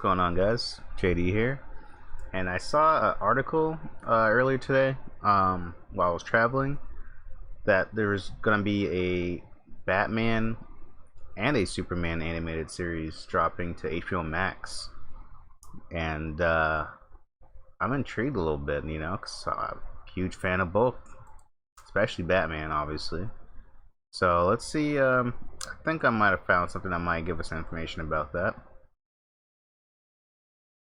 going on, guys? JD here, and I saw an article earlier today while I was traveling that there's gonna be a Batman and a Superman animated series dropping to HBO Max, and I'm intrigued a little bit, because I'm a huge fan of both, especially Batman, obviously. So let's see. I think I might have found something that might give us information about that.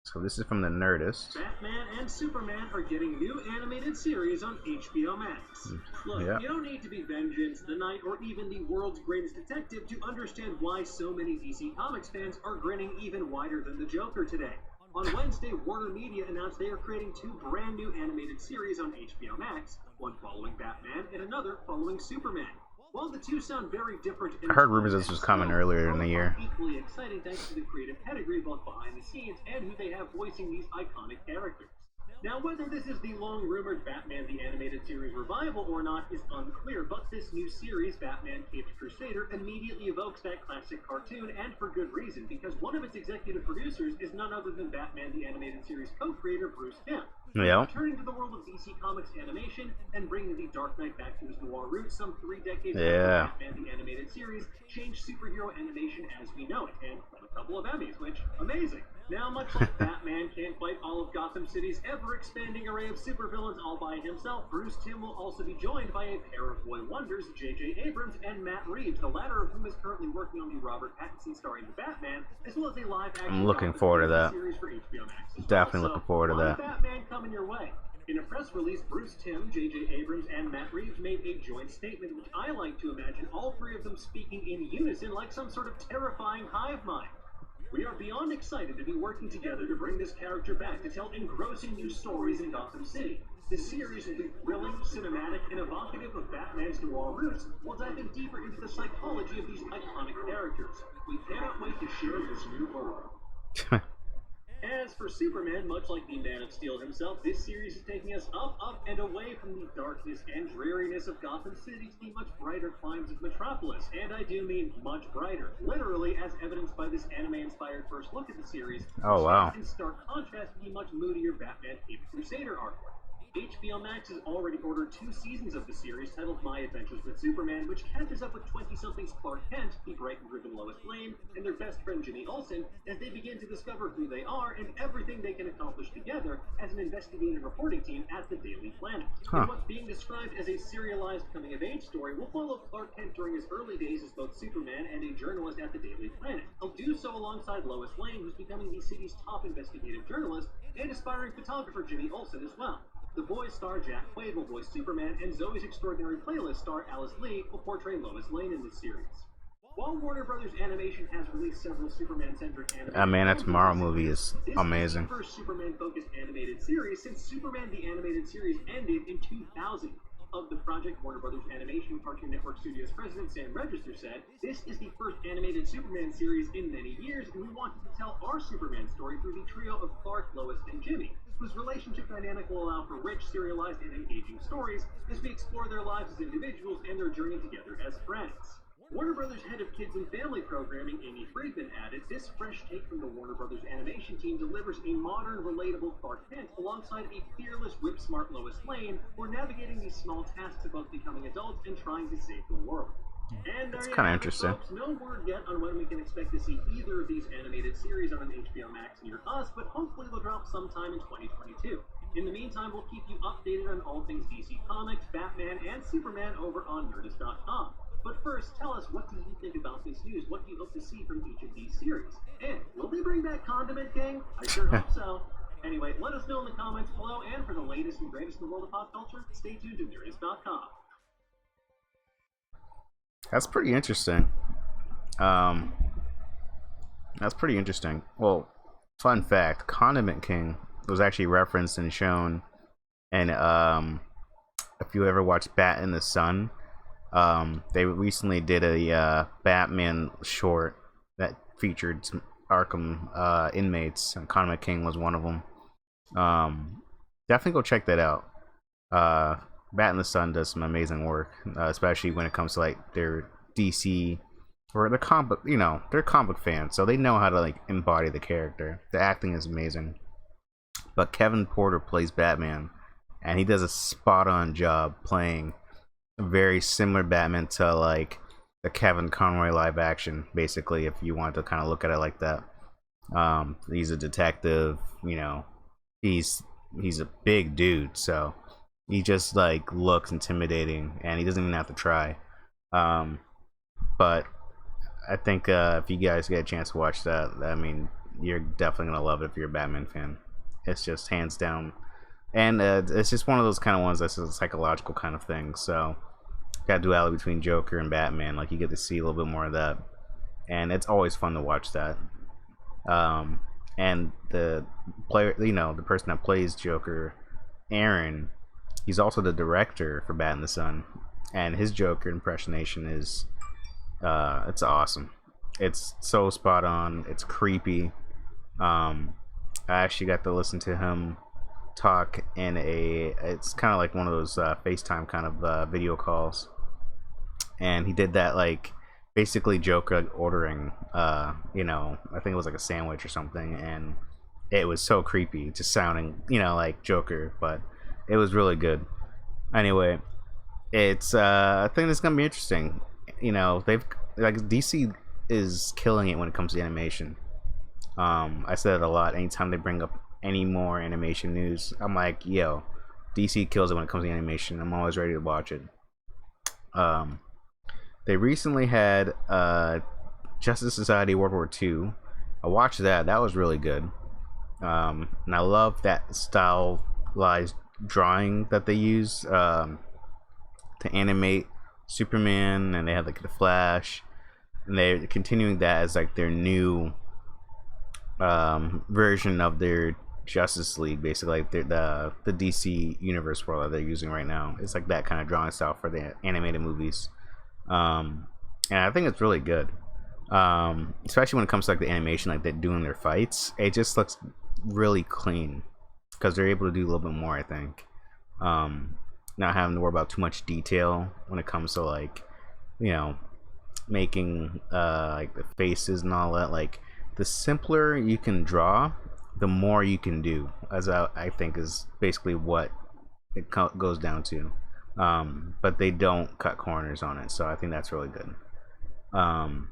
So this is from the Nerdist. Batman and Superman are getting new animated series on HBO Max. Look, You don't need to be Vengeance, the Knight, or even the world's greatest detective to understand why so many DC Comics fans are grinning even wider than the Joker today. On Wednesday, Warner Media announced they are creating two brand new animated series on HBO Max, one following Batman and another following Superman. While the two sound very different, I heard rumors this was coming earlier in the year. Equally exciting thanks to the creative pedigree both behind the scenes and who they have voicing these iconic characters. Now, whether this is the long-rumored Batman the Animated Series revival or not is unclear, but this new series, Batman Caped Crusader, immediately evokes that classic cartoon, and for good reason, because one of its executive producers is none other than Batman the Animated Series co-creator Bruce Timm. Returning to the world of DC Comics animation and bringing the Dark Knight back to its noir roots some 3 decades after Batman the Animated Series changed superhero animation as we know it, and won a couple of Emmys, which, amazing. Now, much like Batman can't fight all of Gotham City's ever-expanding array of supervillains all by himself, Bruce Timm will also be joined by a pair of boy wonders, J.J. Abrams and Matt Reeves, the latter of whom is currently working on the Robert Pattinson starring The Batman, as well as a live-action I'm looking forward to that. series for HBO Max. Definitely looking forward to that. Batman coming your way. In a press release, Bruce Timm, J.J. Abrams, and Matt Reeves made a joint statement, which I like to imagine all three of them speaking in unison like some sort of terrifying hive mind. We are beyond excited to be working together to bring this character back to tell engrossing new stories in Gotham City. The series will be thrilling, cinematic, and evocative of Batman's noir roots, while diving deeper into the psychology of these iconic characters. We cannot wait to share this new world. As for Superman, much like the Man of Steel himself, this series is taking us up, and away from the darkness and dreariness of Gotham City to the much brighter climes of Metropolis. And I do mean much brighter, literally, as evidenced by this anime-inspired first look at the series. Oh, wow. In stark contrast to the much moodier Batman Caped Crusader artwork. HBO Max has already ordered 2 seasons of the series titled My Adventures with Superman, which catches up with 20-somethings Clark Kent, the bright-driven Lois Lane, and their best friend Jimmy Olsen as they begin to discover who they are and everything they can accomplish together as an investigative reporting team at the Daily Planet. And what's being described as a serialized coming-of-age story will follow Clark Kent during his early days as both Superman and a journalist at the Daily Planet. He'll do so alongside Lois Lane, who's becoming the city's top investigative journalist, and aspiring photographer Jimmy Olsen as well. The Boys star Jack Quaid will voice Superman, and Zoe's Extraordinary Playlist star Alice Lee will portray Lois Lane in this series. While Warner Brothers Animation has released several Superman-centric animated Man, that Tomorrow movie is amazing. This is the first Superman-focused animated series since Superman the Animated Series ended in 2000. Of the project, Warner Brothers Animation Cartoon Network Studios president Sam Register said, "This is the first animated Superman series in many years, and we wanted to tell our Superman story through the trio of Clark, Lois, and Jimmy, whose relationship dynamic will allow for rich, serialized, and engaging stories as we explore their lives as individuals and their journey together as friends." Warner Brothers head of Kids and Family Programming, Amy Friedman, added, "This fresh take from the Warner Brothers animation team delivers a modern, relatable Clark Kent alongside a fearless, whip-smart Lois Lane who are navigating these small tasks of both becoming adults and trying to save the world." And it's kind of interesting. Folks, no word yet on when we can expect to see either of these animated series on an HBO Max near us, but hopefully they'll drop sometime in 2022. In the meantime, we'll keep you updated on all things DC Comics, Batman, and Superman over on Nerdist.com. But first, tell us, what do you think about this news? What do you hope to see from each of these series? And will they bring back Condiment King? I sure hope so. Anyway, let us know in the comments below, and for the latest and greatest in the world of pop culture, stay tuned to Nerdist.com. That's pretty interesting. That's pretty interesting. Well, fun fact, Condiment King was actually referenced and shown, and if you ever watched Bat in the Sun, they recently did a Batman short that featured some Arkham inmates, and Condiment King was one of them. Definitely go check that out. Bat in the Sun does some amazing work, especially when it comes to like their DC or they're comic, they're comic fans, so they know how to like embody the character. The acting is amazing. But Kevin Porter plays Batman, and he does a spot on job playing a very similar Batman to like the Kevin Conroy live action, basically, if you want to kind of look at it like that. He's a detective, he's a big dude, so he just like looks intimidating, and he doesn't even have to try. Um, but I think if you guys get a chance to watch that, I mean, you're definitely gonna love it if you're a Batman fan. It's just hands down, and it's just one of those kind of ones that's a psychological kind of thing. So, got duality between Joker and Batman. Like you get to see a little bit more of that, and it's always fun to watch that. Um, and the player, the person that plays Joker, Aaron, he's also the director for Bat in the Sun, and his Joker impersonation is it's awesome. It's so spot on. It's creepy. Um, I actually got to listen to him talk in a. It's kind of like one of those FaceTime kind of video calls, and he did that like basically Joker ordering. I think it was like a sandwich or something, and it was so creepy, just sounding like Joker, but it was really good. Anyway, it's I think it's gonna be interesting. They've like DC is killing it when it comes to animation. I said it a lot. Anytime they bring up any more animation news, I'm like, yo, DC kills it when it comes to animation. I'm always ready to watch it. Um, they recently had Justice Society World War II. I watched that. That was really good. And I love that stylized drawing that they use to animate Superman, and they had like the Flash, and they're continuing that as like their new version of their Justice League, basically like the DC universe world that they're using right now. It's like that kind of drawing style for the animated movies, and I think it's really good. Especially when it comes to like the animation, like they're doing their fights, it just looks really clean because they're able to do a little bit more. I think, not having to worry about too much detail when it comes to like, you know, making like the faces and all that. Like the simpler you can draw, the more you can do, as I think is basically what it goes down to. But they don't cut corners on it, so I think that's really good. Um,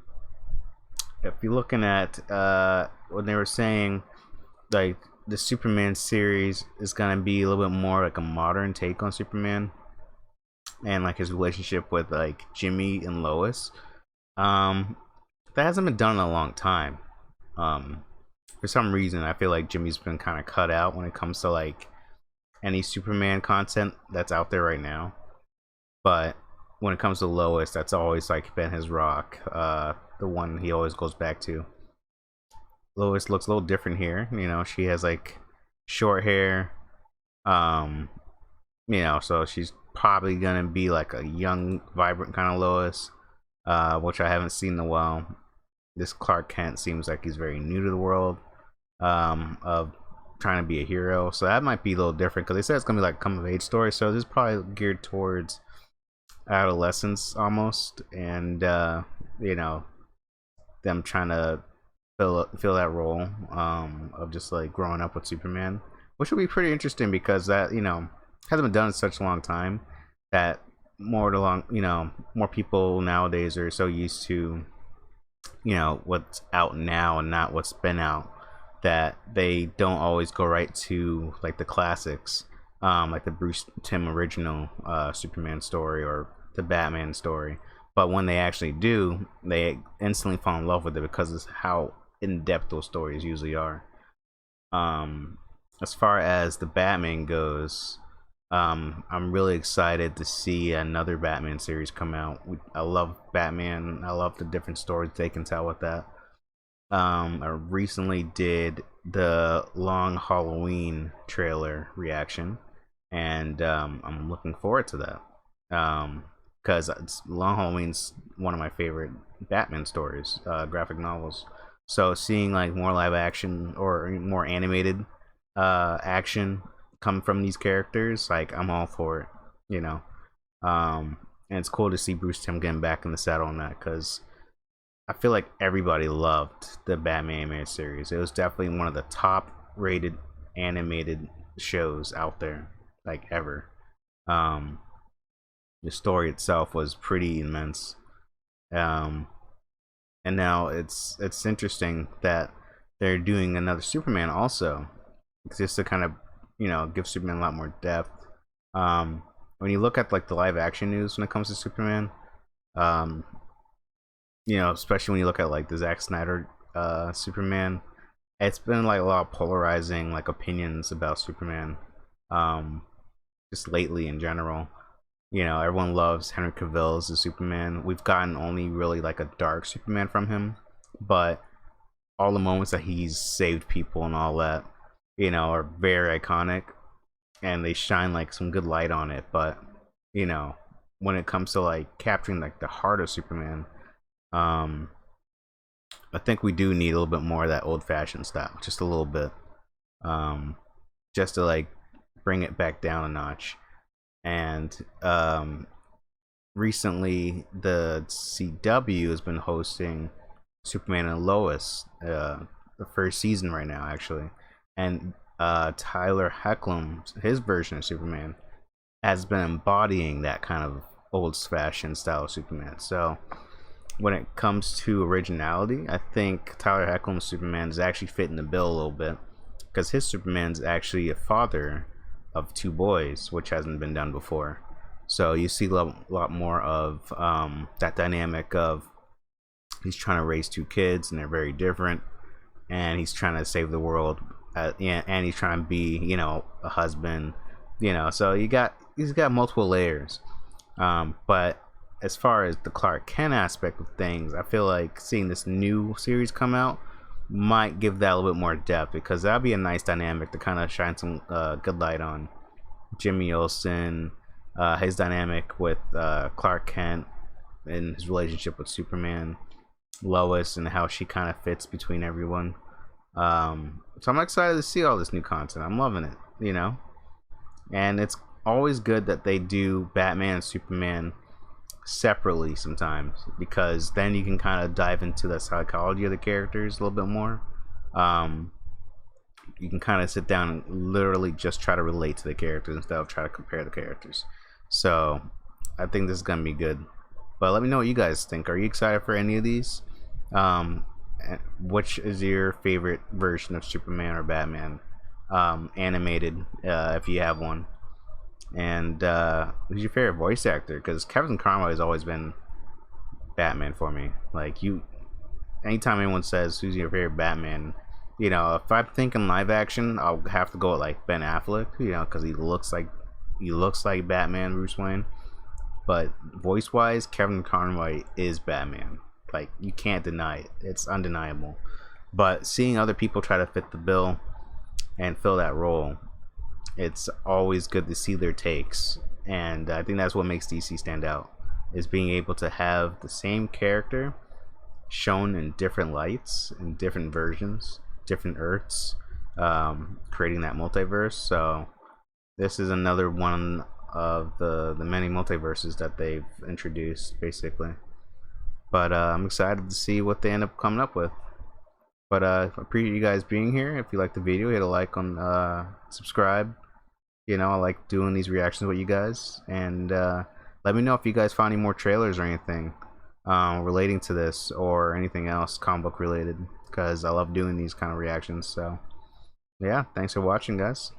if you're looking at when they were saying like the Superman series is gonna be a little bit more like a modern take on Superman and like his relationship with like Jimmy and Lois. Um, that hasn't been done in a long time. Um, for some reason, I feel like Jimmy's been kind of cut out when it comes to like any Superman content that's out there right now. But when it comes to Lois, that's always like been his rock. The one he always goes back to. Lois looks a little different here. She has like short hair. Um, so she's probably gonna be like a young, vibrant kind of Lois, which I haven't seen in a while. This Clark Kent seems like he's very new to the world of trying to be a hero, so that might be a little different because they said it's gonna be like a come of age story. So this is probably geared towards adolescence almost, and them trying to fill that role of just like growing up with Superman, which will be pretty interesting because that hasn't been done in such a long time that more people nowadays are so used to what's out now and not what's been out, that they don't always go right to like the classics, like the Bruce Timm original Superman story or the Batman story. But when they actually do, they instantly fall in love with it because of how in depth those stories usually are. As far as the Batman goes, I'm really excited to see another Batman series come out. I love Batman. I love the different stories they can tell with that. I recently did the Long Halloween trailer reaction, and I'm looking forward to that. Because Long Halloween's one of my favorite Batman stories, graphic novels. So seeing like more live action or more animated action come from these characters, like I'm all for it, you know. And it's cool to see Bruce Timm getting back in the saddle on that because I feel like everybody loved the Batman animated series. It was definitely one of the top rated animated shows out there, like ever. Um, the story itself was pretty immense. Um, and now it's interesting that they're doing another Superman also, just to kind of give Superman a lot more depth. When you look at like the live action news when it comes to Superman, um, especially when you look at like the Zack Snyder Superman, it's been like a lot of polarizing like opinions about Superman, um, just lately in general. Everyone loves Henry Cavill as the Superman. We've gotten only really like a dark Superman from him, but all the moments that he's saved people and all that, are very iconic, and they shine like some good light on it. But when it comes to like capturing like the heart of Superman, um, I think we do need a little bit more of that old-fashioned style, just a little bit, um, just to like bring it back down a notch. And recently, the CW has been hosting Superman and Lois, the first season right now, actually, and Tyler Hoechlin, his version of Superman, has been embodying that kind of old-fashioned style of Superman. So when it comes to originality, I think Tyler Hoechlin's Superman is actually fitting the bill a little bit, because his Superman's actually a father of two boys, which hasn't been done before. So you see a lot more of that dynamic of he's trying to raise two kids and they're very different, and he's trying to save the world, and he's trying to be a husband, so he's got multiple layers. But as far as the Clark Kent aspect of things, I feel like seeing this new series come out might give that a little bit more depth, because that'd be a nice dynamic to kind of shine some good light on. Jimmy Olsen, his dynamic with Clark Kent and his relationship with Superman, Lois, and how she kind of fits between everyone. So I'm excited to see all this new content. I'm loving it, and it's always good that they do Batman and Superman separately sometimes, because then you can kind of dive into the psychology of the characters a little bit more. You can kind of sit down and literally just try to relate to the characters instead of try to compare the characters. So I think this is gonna be good. But let me know what you guys think. Are you excited for any of these? Which is your favorite version of Superman or Batman, animated, if you have one? And who's your favorite voice actor? Because Kevin Conroy has always been Batman for me. Like, anytime anyone says who's your favorite Batman, if I'm thinking live action, I'll have to go with like Ben Affleck, because he looks like Batman, Bruce Wayne. But voice wise, Kevin Conroy is Batman. Like, you can't deny it. It's undeniable. But seeing other people try to fit the bill and fill that role, it's always good to see their takes. And I think that's what makes DC stand out, is being able to have the same character shown in different lights, in different versions, different Earths, creating that multiverse. So this is another one of the many multiverses that they've introduced, basically. But I'm excited to see what they end up coming up with. But I appreciate you guys being here. If you like the video, hit a like on, subscribe. I like doing these reactions with you guys. And let me know if you guys found any more trailers or anything relating to this, or anything else comic book related, because I love doing these kind of reactions. So yeah, thanks for watching, guys.